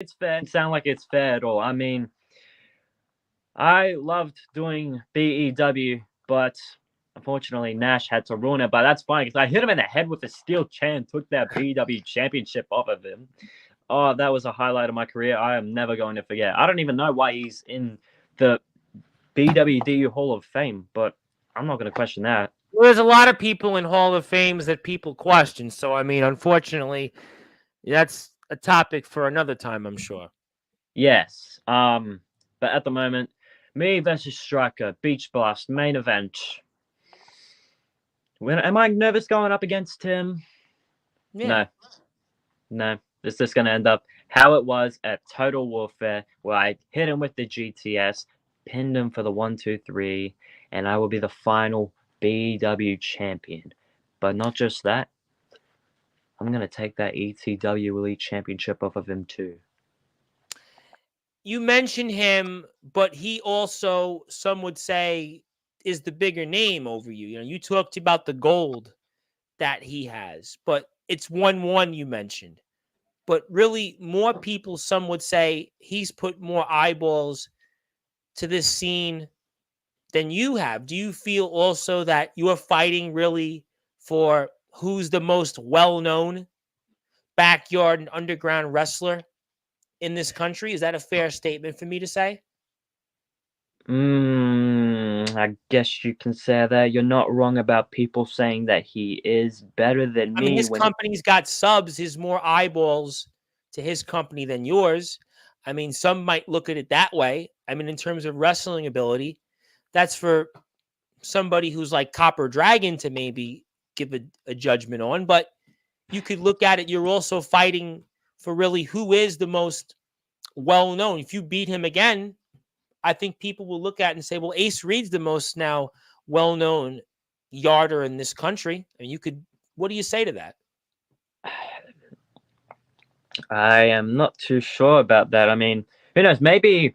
it's fair. It sound like it's fair at all. I mean, I loved doing BEW, but unfortunately Nash had to ruin it. But that's fine because I hit him in the head with a steel chair and took that BEW championship off of him. Oh, that was a highlight of my career. I am never going to forget. I don't even know why he's in the BWDU Hall of Fame, but I'm not going to question that. Well, there's a lot of people in Hall of Fames that people question. So, I mean, unfortunately, that's a topic for another time, I'm sure. Yes. But at the moment, me versus Striker, Beach Blast, main event. Am I nervous going up against him? Yeah. No. No. It's just going to end up how it was at Total Warfare, where I hit him with the GTS, pinned him for the 1-2-3, and I will be the final BW champion. But not just that, I'm going to take that ETW Elite Championship off of him too. You mentioned him, but he also, some would say, is the bigger name over you. You know, you talked about the gold that he has, but it's 1-1 you mentioned. But really, more people, some would say, he's put more eyeballs to this scene than you have. Do you feel also that you are fighting really for who's the most well-known backyard and underground wrestler in this country? Is that a fair statement for me to say? I guess you can say that. You're not wrong about people saying that he is better than I mean, me his when company's got subs, his more eyeballs to his company than yours. I mean, some might look at it that way. I mean, in terms of wrestling ability, that's for somebody who's like Copper Dragon to maybe give a judgment on. But you could look at it, you're also fighting for really who is the most well known. If you beat him again, I think people will look at it and say, well, Ace Reed's the most now well known yarder in this country. And you could, what do you say to that? I am not too sure about that. I mean, who knows? Maybe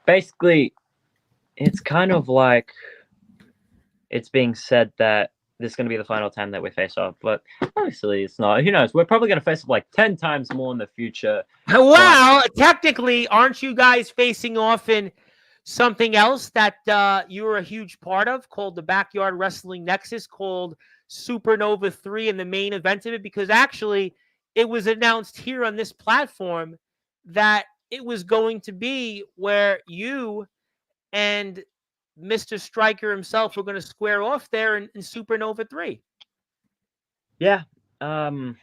basically it's kind of like it's being said that this is going to be the final time that we face off, but obviously it's not. Who knows? We're probably going to face off like 10 times more in the future. But Well, technically, aren't you guys facing off in something else that you were a huge part of called the Backyard Wrestling Nexus, called Supernova 3, and the main event of it? Because actually, it was announced here on this platform that it was going to be where you and Mr. Striker himself were going to square off there in Supernova 3. yeah, um,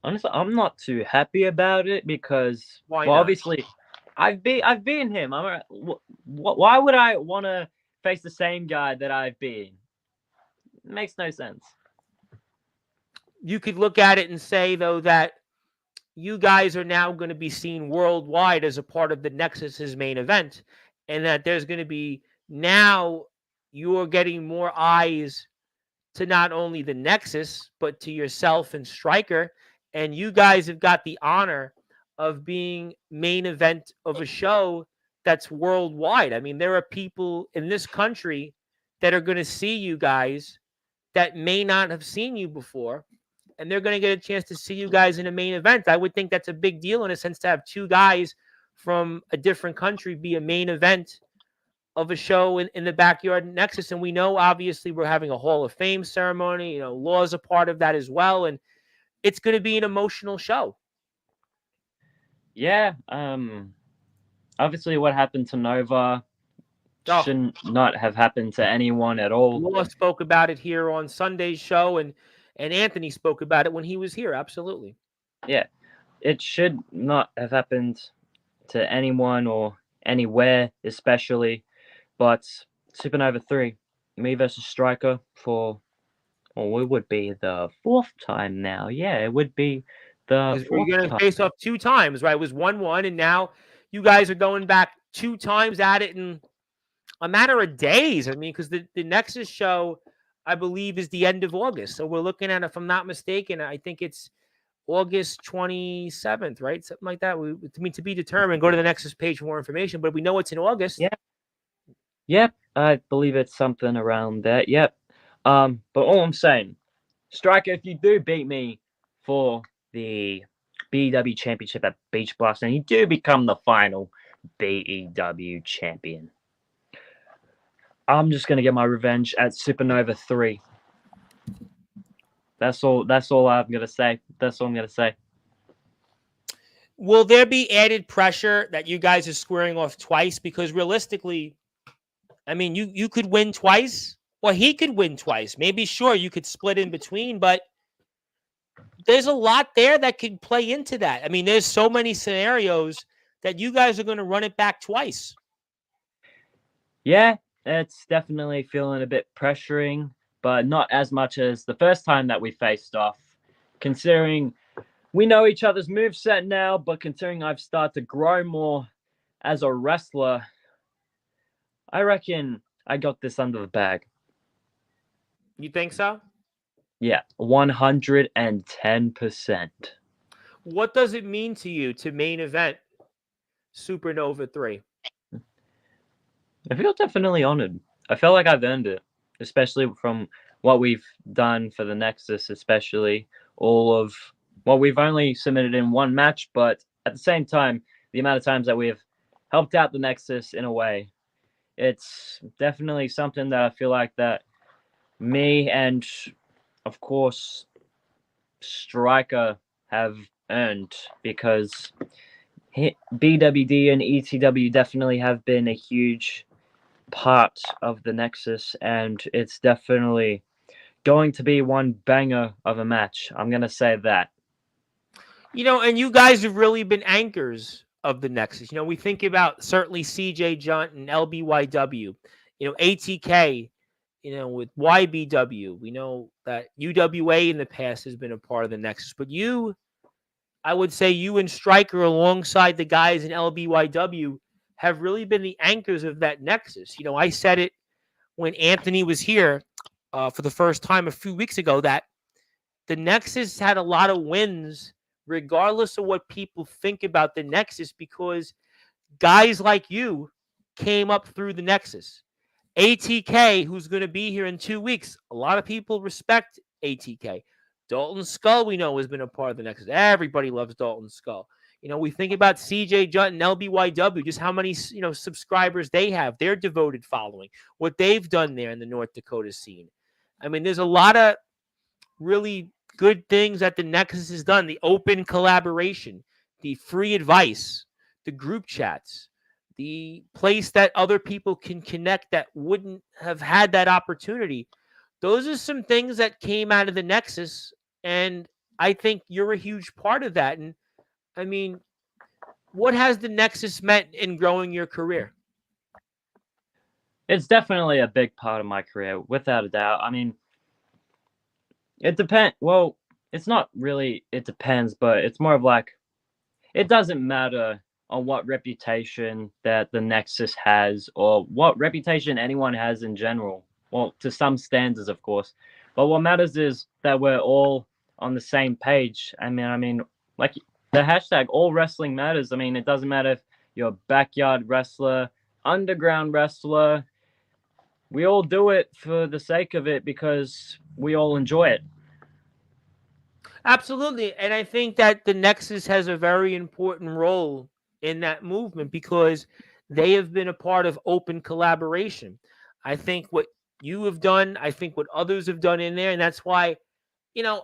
honestly, I'm not too happy about it because, Why well, not? obviously, I've beaten him. Why would I want to face the same guy that I've beaten? It makes no sense. You could look at it and say, though, that you guys are now going to be seen worldwide as a part of the Nexus's main event, and that there's going to be now you're getting more eyes to not only the Nexus, but to yourself and Striker. And you guys have got the honor of being main event of a show that's worldwide. I mean, there are people in this country that are going to see you guys that may not have seen you before, and they're going to get a chance to see you guys in a main event. I would think that's a big deal in a sense to have two guys from a different country be a main event of a show in the Backyard Nexus. And we know, obviously, we're having a Hall of Fame ceremony. You know, Law's a part of that as well. And it's going to be an emotional show. Yeah, obviously what happened to Nova shouldn't not have happened to anyone at all. Law spoke about it here on Sunday's show, and Anthony spoke about it when he was here. Absolutely. Yeah, it should not have happened to anyone or anywhere, especially. But Supernova 3, me versus Striker for, or it would be the fourth time now. Yeah, it would be the We're fourth going to time. face off two times, right? It was 1-1, and now you guys are going back two times at it in a matter of days. I mean, because the Nexus show, I believe, is the end of August. So we're looking at, if I'm not mistaken, I think it's August 27th, right? Something like that. To be determined. Go to the Nexus page for more information. But we know it's in August. Yeah. Yep, I believe it's something around that. Yep. But all I'm saying, Striker, if you do beat me for the BEW championship at Beach Blast, and you do become the final BEW champion. I'm just gonna get my revenge at Supernova 3. That's all I'm gonna say. That's all I'm gonna say. Will there be added pressure that you guys are squaring off twice? Because realistically, I mean, you could win twice, or he could win twice. Maybe sure you could split in between, but there's a lot there that could play into that. I mean, there's so many scenarios that you guys are going to run it back twice. Yeah, it's definitely feeling a bit pressuring, but not as much as the first time that we faced off. Considering we know each other's moveset now, but considering I've started to grow more as a wrestler, I reckon I got this under the bag. You think so? Yeah, 110%. What does it mean to you to main event Supernova 3? I feel definitely honored. I feel like I've earned it, especially from what we've done for the Nexus, especially all of we've only submitted in one match, but at the same time, the amount of times that we've helped out the Nexus in a way, it's definitely something that I feel like that me and, of course, Striker have earned, because BWD and ETW definitely have been a huge part of the Nexus, and it's definitely going to be one banger of a match. I'm going to say that. And you guys have really been anchors of the Nexus. We think about certainly CJ Junt and LBYW, ATK, with YBW. We know that UWA in the past has been a part of the Nexus, but I would say you and Stryker alongside the guys in LBYW have really been the anchors of that Nexus. I said it when Anthony was here for the first time a few weeks ago, that the Nexus had a lot of wins regardless of what people think about the Nexus, because guys like you came up through the Nexus. ATK, who's going to be here in 2 weeks, a lot of people respect ATK. Dalton Skull, we know, has been a part of the Nexus. Everybody loves Dalton Skull. We think about CJ Junt and LBYW, just how many, subscribers they have, their devoted following, what they've done there in the North Dakota scene. I mean, there's a lot of really good things that the Nexus has done. The open collaboration, the free advice, the group chats, the place that other people can connect that wouldn't have had that opportunity. Those are some things that came out of the Nexus, and I think you're a huge part of that. And I mean, what has the Nexus meant in growing your career? It's definitely a big part of my career, without a doubt. I mean, it depends. Well, it's not really, it depends, but it's more of like, it doesn't matter on what reputation that the Nexus has, or what reputation anyone has in general. Well, to some standards, of course. But what matters is that we're all on the same page. I mean, like the hashtag all wrestling matters. I mean, it doesn't matter if you're a backyard wrestler, underground wrestler. We all do it for the sake of it because we all enjoy it. Absolutely. And I think that the Nexus has a very important role in that movement, because they have been a part of open collaboration. I think what you have done, I think what others have done in there, and that's why,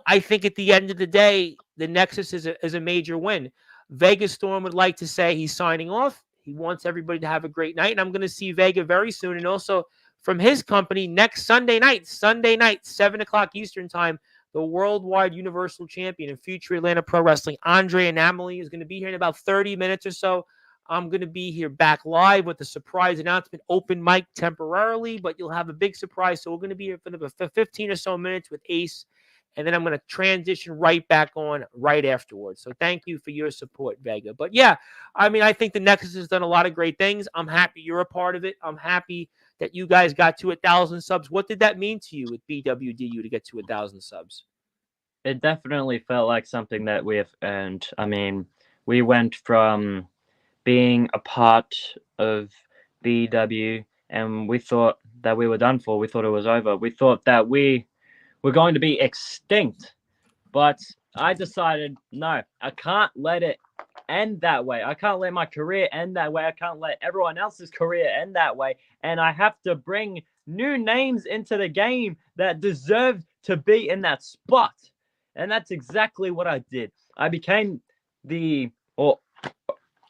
I think at the end of the day, the Nexus is a major win. Vegas Storm would like to say he's signing off. He wants everybody to have a great night, and I'm going to see Vega very soon. And also from his company next Sunday night, 7:00 Eastern time, the worldwide Universal Champion and future Atlanta Pro Wrestling, Andre Anamali, is going to be here in about 30 minutes or so. I'm going to be here back live with a surprise announcement, open mic temporarily, but you'll have a big surprise. So we're going to be here for the 15 or so minutes with Ace, and then I'm going to transition right back on right afterwards. So thank you for your support, Vega. But yeah, I mean, I think the Nexus has done a lot of great things. I'm happy you're a part of it. I'm happy that you guys got to 1,000 subs. What did that mean to you with BWDU to get to 1,000 subs? It definitely felt like something that we have earned. I mean, we went from being a part of BW, and we thought that we were done for. We thought it was over. We thought that we were going to be extinct. But I decided, no, I can't let it end that way. I can't let my career end that way. I can't let everyone else's career end that way. And I have to bring new names into the game that deserve to be in that spot. And that's exactly what I did. I became the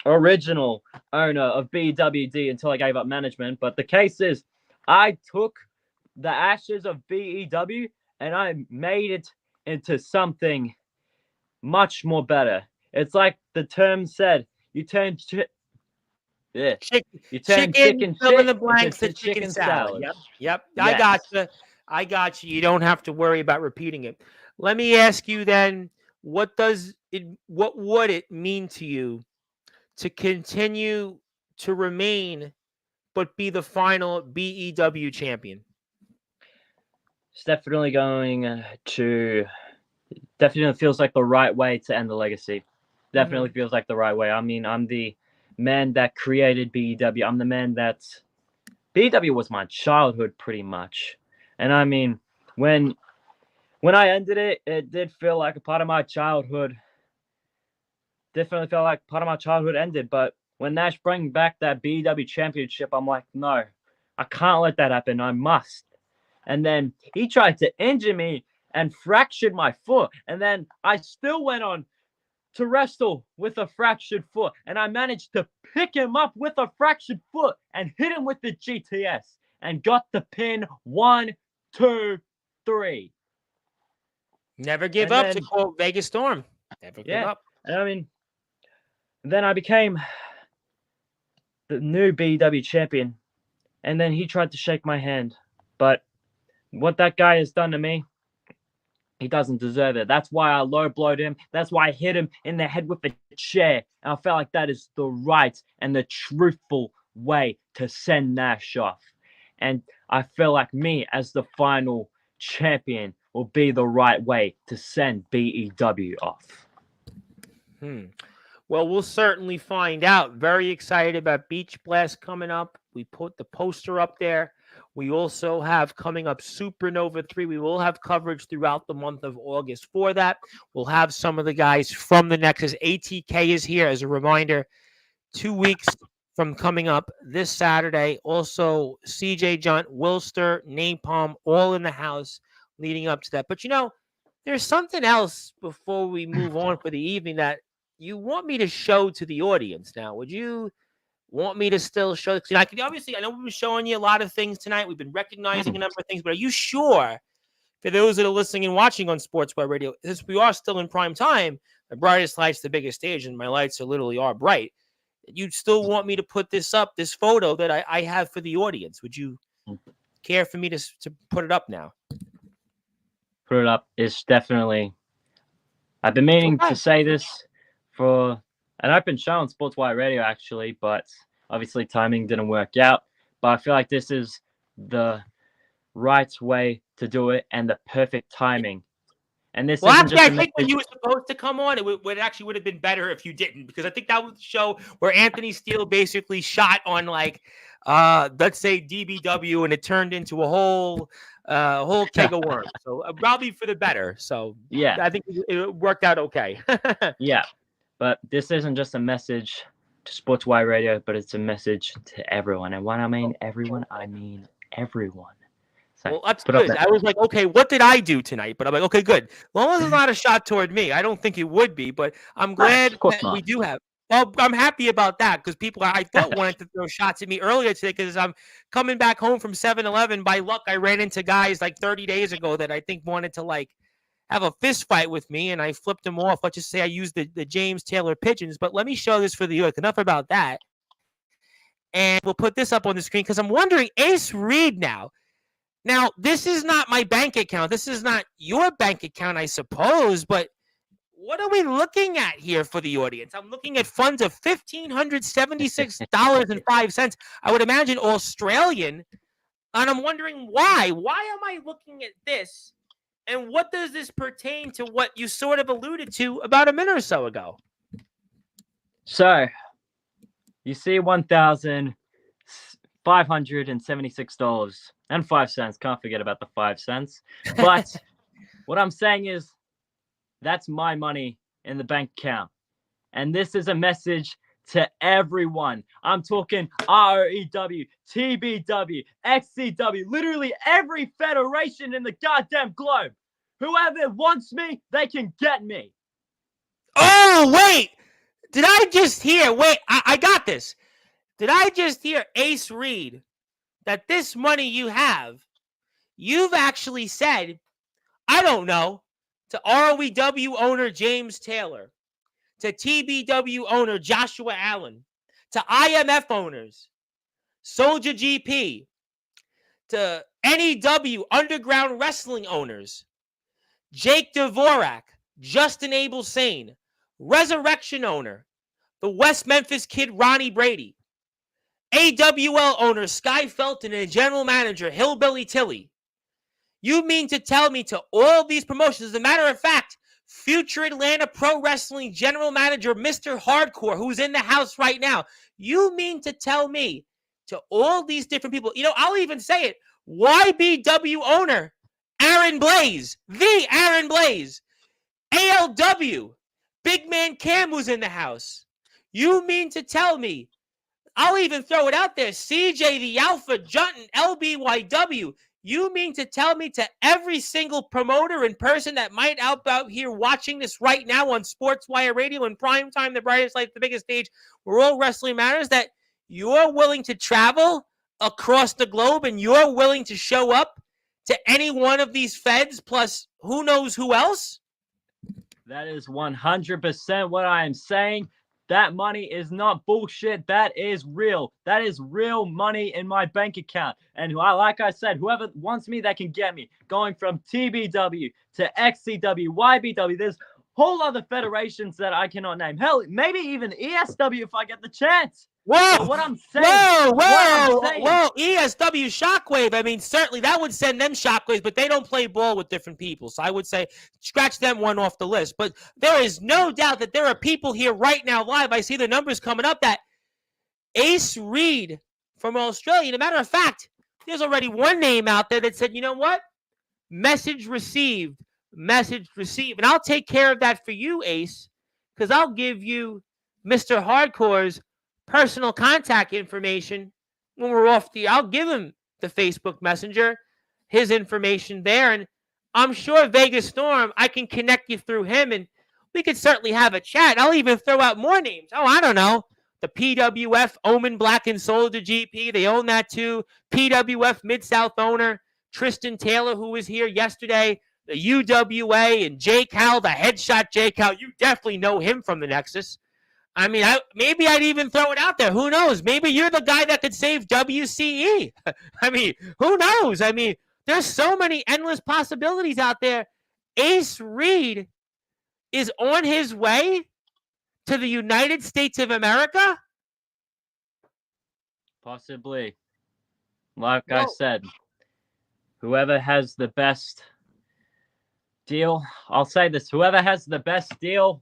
original owner of BWD until I gave up management. But the case is, I took the ashes of BEW and I made it into something much more better. It's like the term said, you turn yeah, you turn chicken fill in shit the blanks, into to chicken chicken salad. salad. Yep. Yes. I got you. You don't have to worry about repeating it. Let me ask you then, what would it mean to you to continue to remain but be the final BEW champion? It's definitely going to definitely feels like the right way to end the legacy. Definitely feels like the right way. I mean, I'm the man that created BEW. I'm the man that BEW was my childhood pretty much. And I mean, when I ended it, it did feel like a part of my childhood. Definitely felt like part of my childhood ended. But when Nash brought back that BEW championship, I'm like, no, I can't let that happen. I must. And then he tried to injure me and fractured my foot. And then I still went on to wrestle with a fractured foot. And I managed to pick him up with a fractured foot and hit him with the GTS and got the pin 1, 2, 3. Never give And up, then, to quote Vegas Storm. Never give yeah. up. And I mean, then I became the new BEW champion. And then he tried to shake my hand. But what that guy has done to me, he doesn't deserve it. That's why I low blowed him. That's why I hit him in the head with a chair. And I felt like that is the right and the truthful way to send Nash off. And I feel like me as the final champion will be the right way to send BEW off. Well, we'll certainly find out. Very excited about Beach Blast coming up. We put the poster up there. We also have coming up Supernova 3. We will have coverage throughout the month of August for that. We'll have some of the guys from the Nexus. ATK is here as a reminder. 2 weeks from coming up this Saturday. Also, CJ Junt, Wilster, Napalm, all in the house leading up to that. But there's something else before we move on for the evening that you want me to show to the audience. Now, would you want me to still show? I know we've been showing you a lot of things tonight. We've been recognizing a number of things, but are you sure, for those that are listening and watching on Sportswire Radio, since we are still in prime time, the brightest light's the biggest stage, and my lights literally are bright, you'd still want me to put this up, this photo that I have for the audience? Would you care for me to put it up now? Put it up. It's definitely... I've been meaning to say this for an open show on Sportswire Radio, actually, but obviously timing didn't work out. But I feel like this is the right way to do it and the perfect timing. And this isn't just I think when you were supposed to come on, it actually would have been better if you didn't, because I think that was the show where Anthony Steele basically shot on, like, let's say DBW, and it turned into a whole keg of worms. So probably for the better. So yeah, I think it worked out okay. Yeah, but this isn't just a message to Sportswire Radio, but it's a message to everyone. And when I mean everyone, I mean everyone. So, well, that's good. I was like, okay, what did I do tonight? But I'm like, okay, good. As long as it's not a shot toward me. I don't think it would be, but I'm glad that we do have. Well, I'm happy about that, because people I thought wanted to throw shots at me earlier today, because I'm coming back home from 7-Eleven. By luck, I ran into guys like 30 days ago that I think wanted to, like, have a fist fight with me, and I flipped them off. Let's just say I used the James Taylor pigeons. But let me show this for the youth. Enough about that. And we'll put this up on the screen, because I'm wondering, Ace Reed now, this is not my bank account. This is not your bank account, I suppose, but what are we looking at here for the audience? I'm looking at funds of $1,576.05. I would imagine Australian. And I'm wondering why. Why am I looking at this? And what does this pertain to what you sort of alluded to about a minute or so ago? So, you see $1,576.05. Can't forget about the 5 cents. But what I'm saying is, That's my money in the bank account. And this is a message to everyone. I'm talking REW, TBW, XCW, literally every federation in the goddamn globe. Whoever wants me, they can get me. Oh, wait. Did I just hear? Wait, I got this. Did I just hear Ace Reed that this money you have, you've actually said, I don't know, to ROEW owner James Taylor, to TBW owner Joshua Allen, to IMF owners, Soldier GP, to NEW Underground Wrestling owners, Jake Dvorak, Justin Abel Sane, Resurrection owner, the West Memphis Kid Ronnie Brady, AWL owner Sky Felton, and general manager Hillbilly Tilly. You mean to tell me to all these promotions, as a matter of fact, future Atlanta Pro Wrestling general manager Mr. Hardcore, who's in the house right now, you mean to tell me to all these different people, I'll even say it, YBW owner Aaron Blaze, the Aaron Blaze, ALW, Big Man Cam, who's in the house. You mean to tell me, I'll even throw it out there, CJ the Alpha, Junton, LBYW, you mean to tell me to every single promoter and person that might out here watching this right now on Sportswire Radio in prime time, the brightest light, the biggest stage, where all wrestling matters, that you're willing to travel across the globe and you're willing to show up to any one of these feds plus who knows who else? That is 100% what I am saying. That money is not bullshit. That is real. That is real money in my bank account. And like I said, whoever wants me, that can get me. Going from TBW to XCW, YBW, there's whole other federations that I cannot name. Hell, maybe even ESW if I get the chance. Whoa! But what I'm saying, whoa! ESW Shockwave. I mean, certainly that would send them shockwaves, but they don't play ball with different people. So I would say scratch them one off the list. But there is no doubt that there are people here right now live. I see the numbers coming up that Ace Reed from Australia. As a matter of fact, there's already one name out there that said, you know what? Message received. Message received. And I'll take care of that for you, Ace, because I'll give you Mr. Hardcore's personal contact information when we're off I'll give him the Facebook Messenger, his information there, and I'm sure Vegas Storm, I can connect you through him, and we could certainly have a chat. I'll even throw out more names. Oh, I don't know. The PWF Omen Black and Soldier GP, they own that too. PWF Mid-South owner Tristan Taylor, who was here yesterday. The UWA and Jake Howell, the headshot Jake Howell. You definitely know him from the Nexus. I mean, maybe I'd even throw it out there. Who knows? Maybe you're the guy that could save WCE. I mean, who knows? I mean, there's so many endless possibilities out there. Ace Reed is on his way to the United States of America? Possibly. Like I said, whoever has the best deal, I'll say this, whoever has the best deal,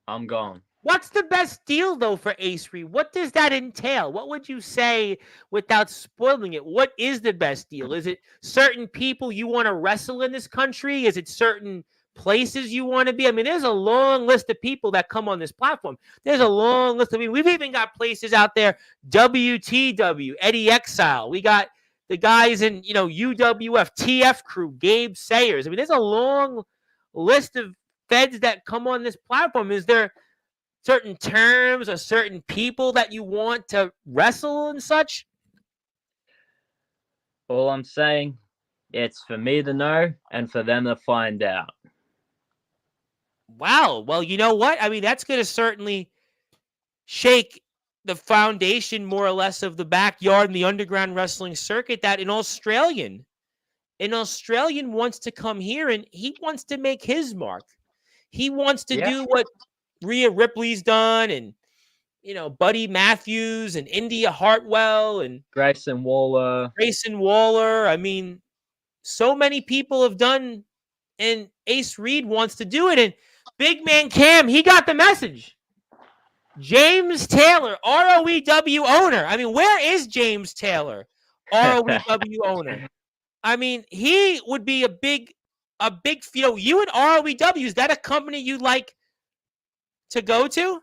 I'm gone. What's the best deal, though, for Ace Reed? What does that entail? What would you say without spoiling it? What is the best deal? Is it certain people you want to wrestle in this country? Is it certain places you want to be? I mean, there's a long list of people that come on this platform. There's a long list. I mean, we've even got places out there, WTW, Eddie Exile. We got the guys in, UWF, TF Crew, Gabe Sayers. I mean, there's a long list of feds that come on this platform. Is there certain terms or certain people that you want to wrestle and such? All I'm saying, it's for me to know and for them to find out. Wow. Well, you know what? I mean, that's going to certainly shake the foundation, more or less, of the backyard and the underground wrestling circuit, that an Australian wants to come here and he wants to make his mark. He wants to do what Rhea Ripley's done, and Buddy Matthews and India Hartwell and Grayson Waller. I mean, so many people have done, and Ace Reed wants to do it. And Big Man Cam, he got the message. James Taylor, ROEW owner. I mean, where is James Taylor, ROEW owner? I mean, he would be a big a big, you and ROEW, is that a company you'd like to go to?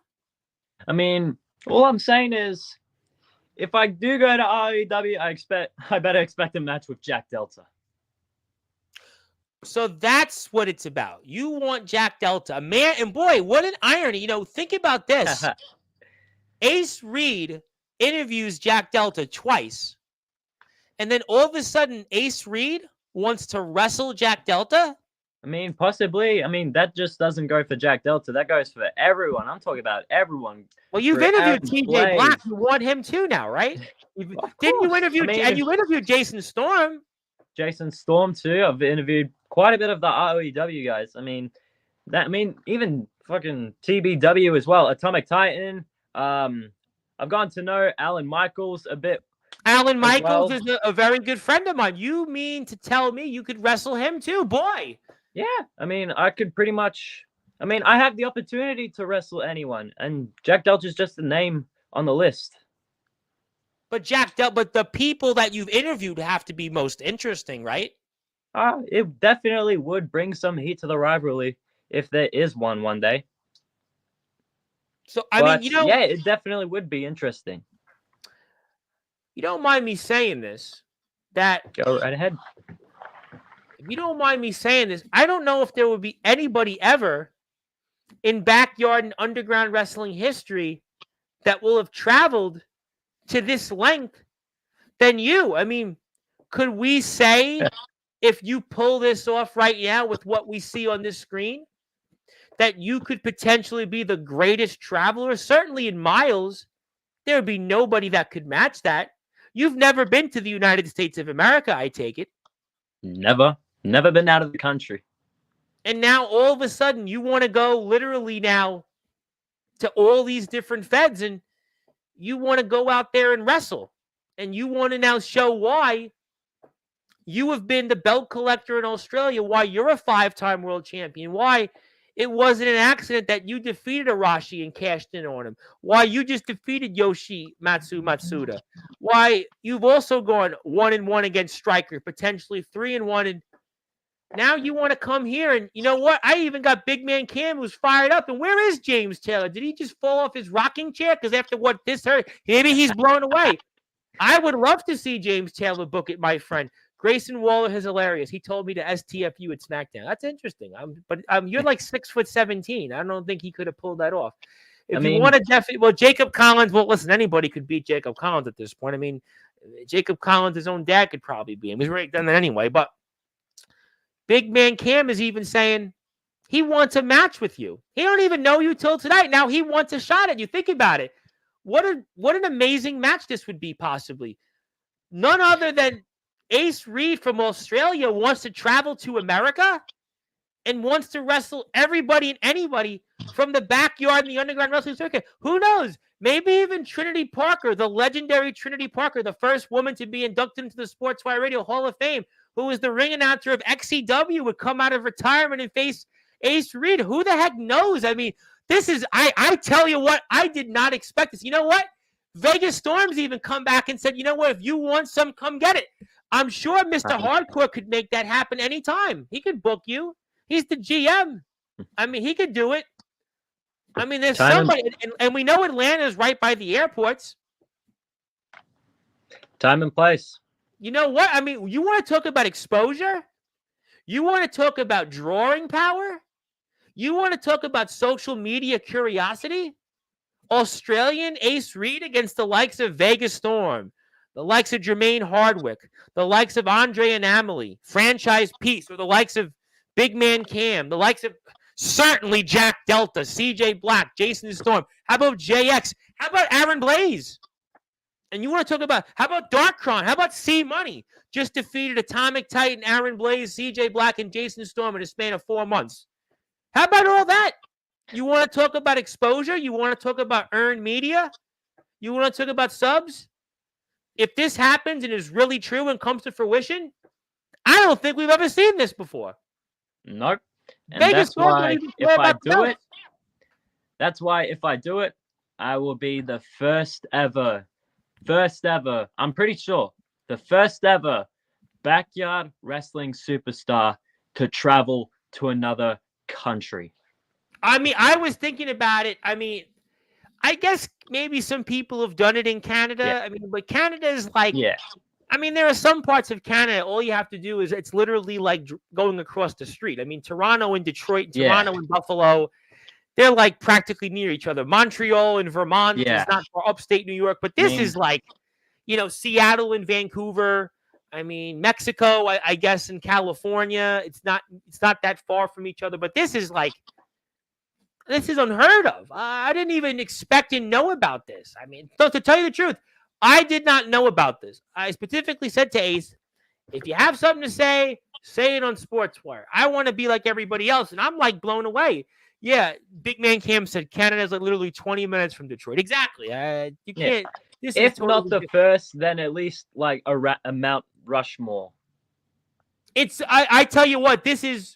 I mean, all I'm saying is, if I do go to ROEW, I better expect a match with Jack Delta. So that's what it's about. You want Jack Delta, man, and boy, what an irony. Think about this. Ace Reed interviews Jack Delta twice, and then all of a sudden, Ace Reed wants to wrestle Jack Delta. I mean, possibly. I mean, that just doesn't go for Jack Delta. That goes for everyone. I'm talking about everyone. Well, you've interviewed TJ Black. You want him too now, right? Didn't you interview? And you interviewed Jason Storm. Jason Storm too. I've interviewed quite a bit of the ROEW guys. I mean, even fucking TBW as well. Atomic Titan. I've gotten to know Alan Michaels a bit. Alan Michaels is a very good friend of mine. You mean to tell me you could wrestle him too, boy? Yeah, I mean, I could pretty much. I mean, I have the opportunity to wrestle anyone, and Jack Delta's just a name on the list. But but the people that you've interviewed have to be most interesting, right? It definitely would bring some heat to the rivalry if there is one day. So I mean, yeah, it definitely would be interesting. You don't mind me saying this? Go right ahead. If you don't mind me saying this, I don't know if there would be anybody ever in backyard and underground wrestling history that will have traveled to this length than you. I mean, could we say, if you pull this off right now with what we see on this screen, that you could potentially be the greatest traveler? Certainly in miles, there would be nobody that could match that. You've never been to the United States of America, I take it. Never been out of the country. And now all of a sudden you want to go literally now to all these different feds, and you want to go out there and wrestle. And you want to now show why you have been the belt collector in Australia, why you're a 5-time world champion, why it wasn't an accident that you defeated Arashi and cashed in on him, why you just defeated Yoshi Matsuda, why you've also gone 1-1 against Stryker, potentially 3-1, and now you want to come here. And you know what? I even got Big Man Cam who's fired up. And where is James Taylor? Did he just fall off his rocking chair? Because after what this hurt, maybe he's blown away. I would love to see James Taylor book it, my friend. Grayson Waller is hilarious. He told me to STFU at SmackDown. That's interesting. But you're like 6'17". I don't think he could have pulled that off. If you want to definitely, Jacob Collins. Well, listen, anybody could beat Jacob Collins at this point. I mean, Jacob Collins, his own dad, could probably beat him. He's already done that anyway. But Big Man Cam is even saying he wants a match with you. He don't even know you till tonight. Now he wants a shot at you. Think about it. What an amazing match this would be, possibly. None other than Ace Reed from Australia wants to travel to America and wants to wrestle everybody and anybody from the backyard in the underground wrestling circuit. Who knows? Maybe even Trinity Parker, the legendary Trinity Parker, the first woman to be inducted into the Sportswire Radio Hall of Fame, who was the ring announcer of XCW, would come out of retirement and face Ace Reed. Who the heck knows? I mean, this is, I tell you what, I did not expect this. You know what? Vegas Storms even come back and said, you know what, if you want some, come get it. I'm sure Mr. Hardcore could make that happen anytime. He could book you. He's the GM. I mean, he could do it. I mean, there's somebody, and we know Atlanta is right by the airports. Time and place. You know what? I mean, you want to talk about exposure? You want to talk about drawing power? You want to talk about social media curiosity? Australian Ace Reed against the likes of Vegas Storm, the likes of Jermaine Hardwick, the likes of Andre Anamali, Franchise Peace, or the likes of Big Man Cam, the likes of certainly Jack Delta, CJ Black, Jason Storm. How about JX? How about Aaron Blaze? And you want to talk about, how about Darkron? How about C Money? Just defeated Atomic Titan, Aaron Blaze, CJ Black, and Jason Storm in a span of 4 months. How about all that? You want to talk about exposure? You want to talk about earned media? You want to talk about subs? If this happens and is really true and comes to fruition, I don't think we've ever seen this before. Nope. And that's why if I do it, I will be the first ever, I'm pretty sure, the first ever backyard wrestling superstar to travel to another country. I mean, I was thinking about it. I mean, I guess maybe some people have done it in Canada. Yeah. I mean, but Canada is like, Yeah. I mean, there are some parts of Canada, all you have to do is it's literally like going across the street. I mean, Toronto and Detroit, Yeah. Toronto and Buffalo, they're like practically near each other. Montreal and Vermont Yeah. is not for upstate New York, but I this mean, is like, Seattle and Vancouver. I mean, Mexico, I guess, in California. It's not that far from each other, but this is unheard of. I didn't even expect and know about this. I mean, to tell you the truth, I did not know about this. I specifically said to Ace, if you have something to say it on Sportswire. I want to be like everybody else. And I'm like blown away. Yeah, Big Man Cam said Canada's like literally 20 minutes from Detroit. Exactly. You can't. This is if totally not the different. first, then at least like a Mount Rushmore. I tell you what, it's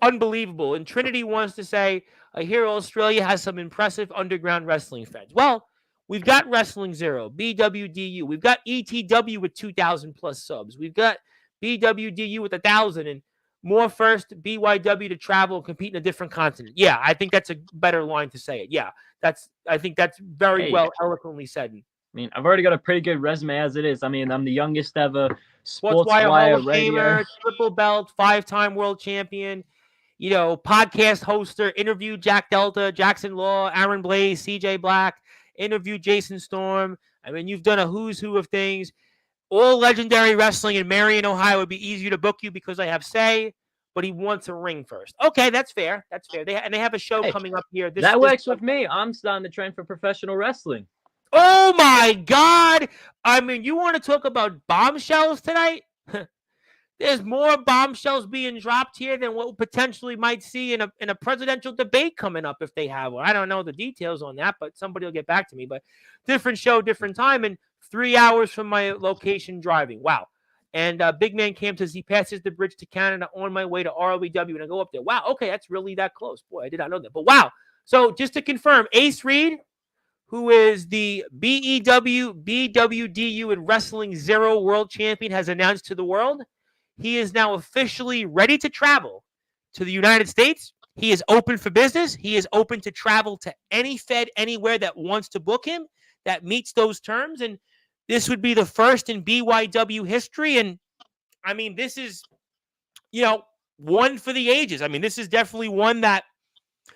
unbelievable. And Trinity wants to say, I hear Australia has some impressive underground wrestling fans. Well, we've got Wrestling Zero, BWDU. We've got ETW with 2,000 plus subs. We've got BWDU with 1,000 and more first BYW to travel and compete in a different continent. Yeah, I think that's a better line to say it. Yeah, I think that's very well eloquently said. I mean, I've already got a pretty good resume as it is. I mean, I'm the youngest ever Sportswire Hall of radio. Famer, triple belt, 5-time world champion, podcast hoster, interviewed Jack Delta, Jackson Law, Aaron Blaze, CJ Black, interviewed Jason Storm. I mean, you've done a who's who of things. All legendary wrestling in Marion, Ohio would be easier to book you because I have say, but he wants a ring first. Okay, that's fair. That's fair. They have a show coming up here. That works with me. I'm starting to train for professional wrestling. Oh my God. I mean, you want to talk about bombshells tonight? There's more bombshells being dropped here than what we potentially might see in a presidential debate coming up if they have one. I don't know the details on that, but somebody will get back to me. But different show, different time, and 3 hours from my location driving. Wow. And Big Man Cam says he passes the bridge to Canada on my way to RLBW, and I go up there. Wow, okay, that's really that close. Boy, I did not know that. But wow. So just to confirm, Ace Reed, who is the BEW, BWDU, and Wrestling Zero world champion, has announced to the world he is now officially ready to travel to the United States. He is open for business. He is open to travel to any Fed anywhere that wants to book him, that meets those terms. And this would be the first in BYW history. And I mean, this is, one for the ages. I mean, this is definitely one that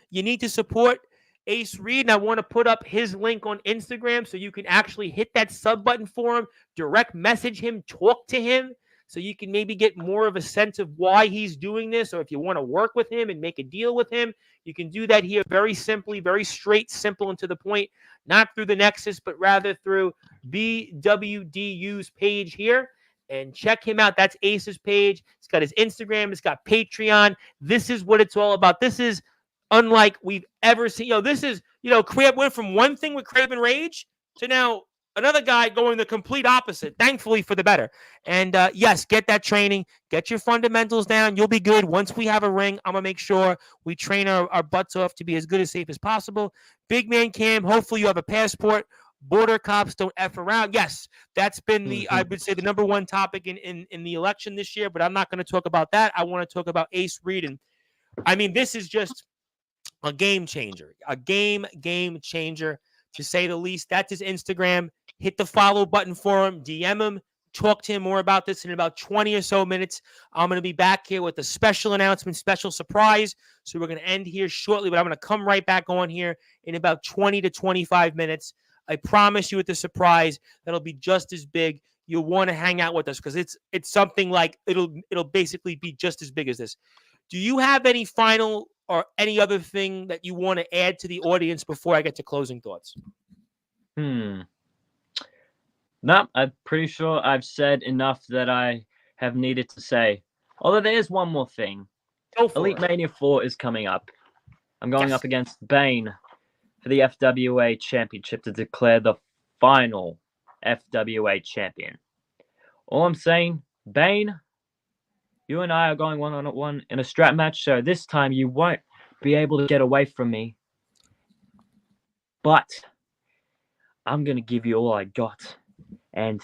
you need to support Ace Reed. And I want to put up his link on Instagram so you can actually hit that sub button for him, direct message him, talk to him, so you can maybe get more of a sense of why he's doing this. Or if you want to work with him and make a deal with him, you can do that here very simply, very straight, simple, and to the point, not through the Nexus, but rather through BWDU's page here. And check him out. That's Ace's page. It's got his Instagram. It's got Patreon. This is what it's all about. This is unlike we've ever seen. This is, Crab went from one thing with Craven Rage to now another guy going the complete opposite, thankfully for the better. And yes, get that training, get your fundamentals down. You'll be good. Once we have a ring, I'm going to make sure we train our butts off to be as good as safe as possible. Big Man Cam, hopefully you have a passport. Border cops don't F around. Yes, that's been I would say the number one topic in the election this year, but I'm not going to talk about that. I want to talk about Ace Reed. And I mean, this is just a game changer, game changer, to say the least. That's his Instagram. Hit the follow button for him, DM him, talk to him more about this in about 20 or so minutes. I'm going to be back here with a special announcement, special surprise. So we're going to end here shortly, but I'm going to come right back on here in about 20 to 25 minutes. I promise you with the surprise that'll be just as big. You'll want to hang out with us because it's something like it'll basically be just as big as this. Do you have any final or any other thing that you want to add to the audience before I get to closing thoughts? No, I'm pretty sure I've said enough that I have needed to say. Although there is one more thing. Elite Mania 4 is coming up. I'm going up against Bane for the FWA Championship to declare the final FWA champion. All I'm saying, Bane, you and I are going one-on-one in a strap match, so this time you won't be able to get away from me. But I'm going to give you all I got. And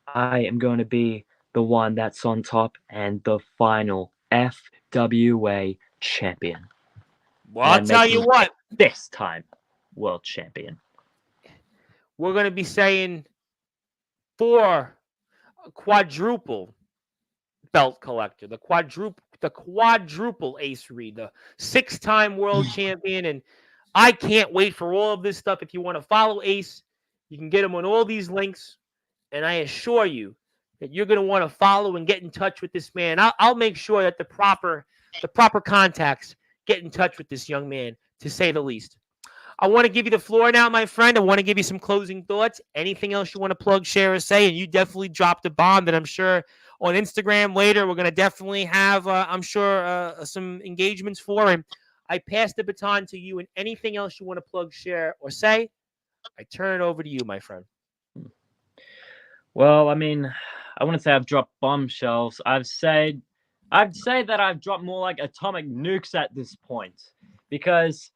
I am going to be the one that's on top, and the final FWA champion. Well, I'll And tell you making what, this time world champion. we're going to be saying for a quadruple belt collector, the quadruple Ace Reed, the 6-time world champion. And I can't wait for all of this stuff. If you want to follow Ace, you can get him on all these links. And I assure you that you're going to want to follow and get in touch with this man. I'll make sure that the proper contacts get in touch with this young man, to say the least. I want to give you the floor now, my friend. I want to give you some closing thoughts. Anything else you want to plug, share, or say? And you definitely dropped a bomb that I'm sure on Instagram later we're going to definitely have, I'm sure, some engagements for. And I pass the baton to you. And anything else you want to plug, share, or say, I turn it over to you, my friend. Well, I mean, I wouldn't say I've dropped bombshells. I'd say that I've dropped more like atomic nukes at this point, because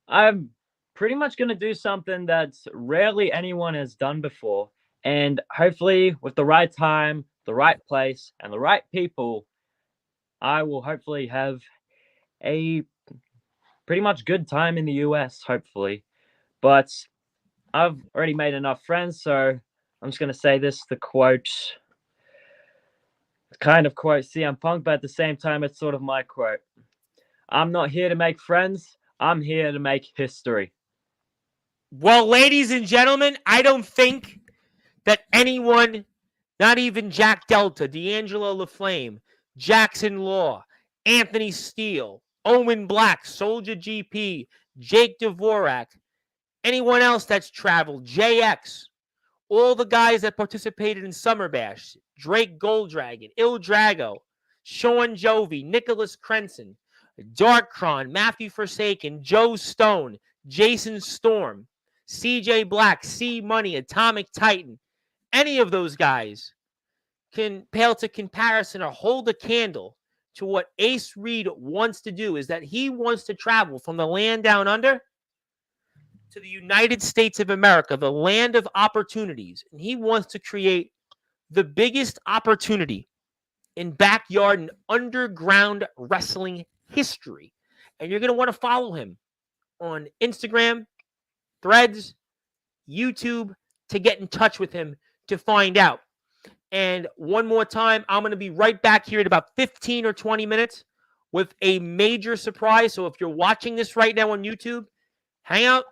I'm pretty much going to do something that rarely anyone has done before. And hopefully, with the right time, the right place, and the right people, I will hopefully have a pretty much good time in the US, hopefully. But I've already made enough friends, so I'm just going to say this, the quote, kind of quote CM Punk, but at the same time, it's sort of my quote. I'm not here to make friends. I'm here to make history. Well, ladies and gentlemen, I don't think that anyone, not even Jack Delta, D'Angelo LaFlame, Jackson Law, Anthony Steele, Owen Black, Soldier GP, Jake Dvorak, anyone else that's traveled, JX, all the guys that participated in Summer Bash, Drake Golddragon, Il Drago, Sean Jovi, Nicholas Crenson, Darkron, Matthew Forsaken, Joe Stone, Jason Storm, CJ Black, C Money, Atomic Titan, any of those guys can pale to comparison or hold a candle to what Ace Reed wants to do. Is that he wants to travel from the land down under to the United States of America, the land of opportunities. And he wants to create the biggest opportunity in backyard and underground wrestling history. And you're going to want to follow him on Instagram, Threads, YouTube, to get in touch with him to find out. And one more time, I'm going to be right back here in about 15 or 20 minutes with a major surprise. So if you're watching this right now on YouTube, hang out,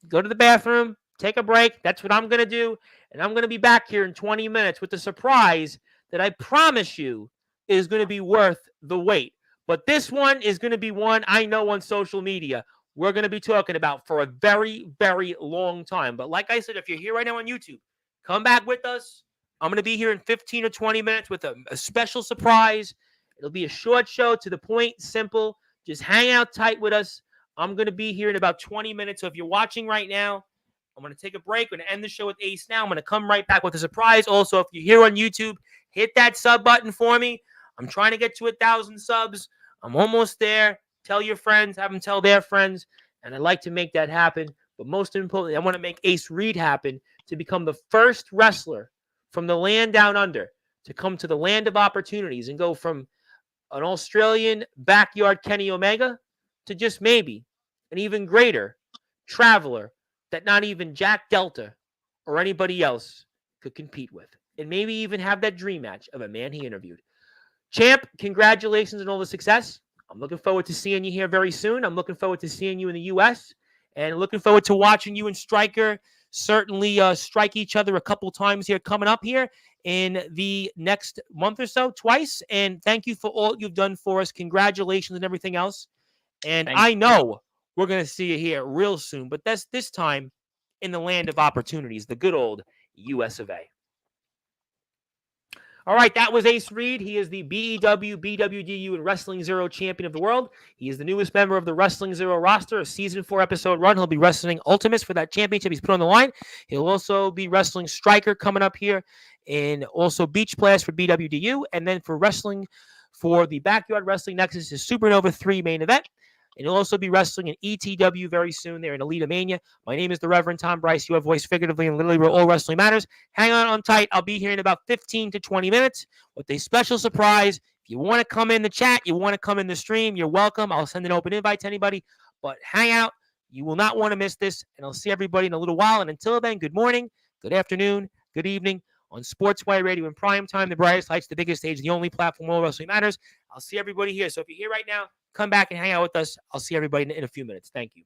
go to the bathroom, take a break. That's what I'm going to do. And I'm going to be back here in 20 minutes with a surprise that I promise you is going to be worth the wait. But this one is going to be one I know on social media we're going to be talking about for a very, very long time. But like I said, if you're here right now on YouTube, come back with us. I'm going to be here in 15 or 20 minutes with a special surprise. It'll be a short show, to the point, simple. Just hang out tight with us. I'm going to be here in about 20 minutes. So if you're watching right now, I'm going to take a break. I'm going to end the show with Ace now. I'm going to come right back with a surprise. Also, if you're here on YouTube, hit that sub button for me. I'm trying to get to 1,000 subs. I'm almost there. Tell your friends. Have them tell their friends. And I'd like to make that happen. But most importantly, I want to make Ace Reed happen to become the first wrestler from the land down under to come to the land of opportunities and go from an Australian backyard Kenny Omega to just maybe an even greater traveler that not even Jack Delta or anybody else could compete with. And maybe even have that dream match of a man he interviewed. Champ, congratulations on all the success. I'm looking forward to seeing you here very soon. I'm looking forward to seeing you in the U.S. and looking forward to watching you and Stryker certainly strike each other a couple times here coming up here in the next month or so, twice. And thank you for all you've done for us. Congratulations and everything else. And I know we're going to see you here real soon, but that's this time in the land of opportunities, the good old US of A. All right, that was Ace Reed. He is the BEW, BWDU, and Wrestling Zero champion of the world. He is the newest member of the Wrestling Zero roster, a season 4 episode run. He'll be wrestling Ultimates for that championship he's put on the line. He'll also be wrestling Stryker coming up here, and also Beach Blast for BWDU, and then for wrestling for the Backyard Wrestling Nexus, his Supernova 3 main event. And he'll also be wrestling in ETW very soon there in Elite Mania. My name is the Reverend Tom Bryce, your voice figuratively and literally where all wrestling matters. Hang on tight. I'll be here in about 15 to 20 minutes with a special surprise. If you want to come in the chat, you want to come in the stream, you're welcome. I'll send an open invite to anybody. But hang out. You will not want to miss this. And I'll see everybody in a little while. And until then, good morning, good afternoon, good evening on Sportswire Radio in prime time, the brightest lights, the biggest stage, the only platform where wrestling matters. I'll see everybody here. So if you're here right now, come back and hang out with us. I'll see everybody in a few minutes. Thank you.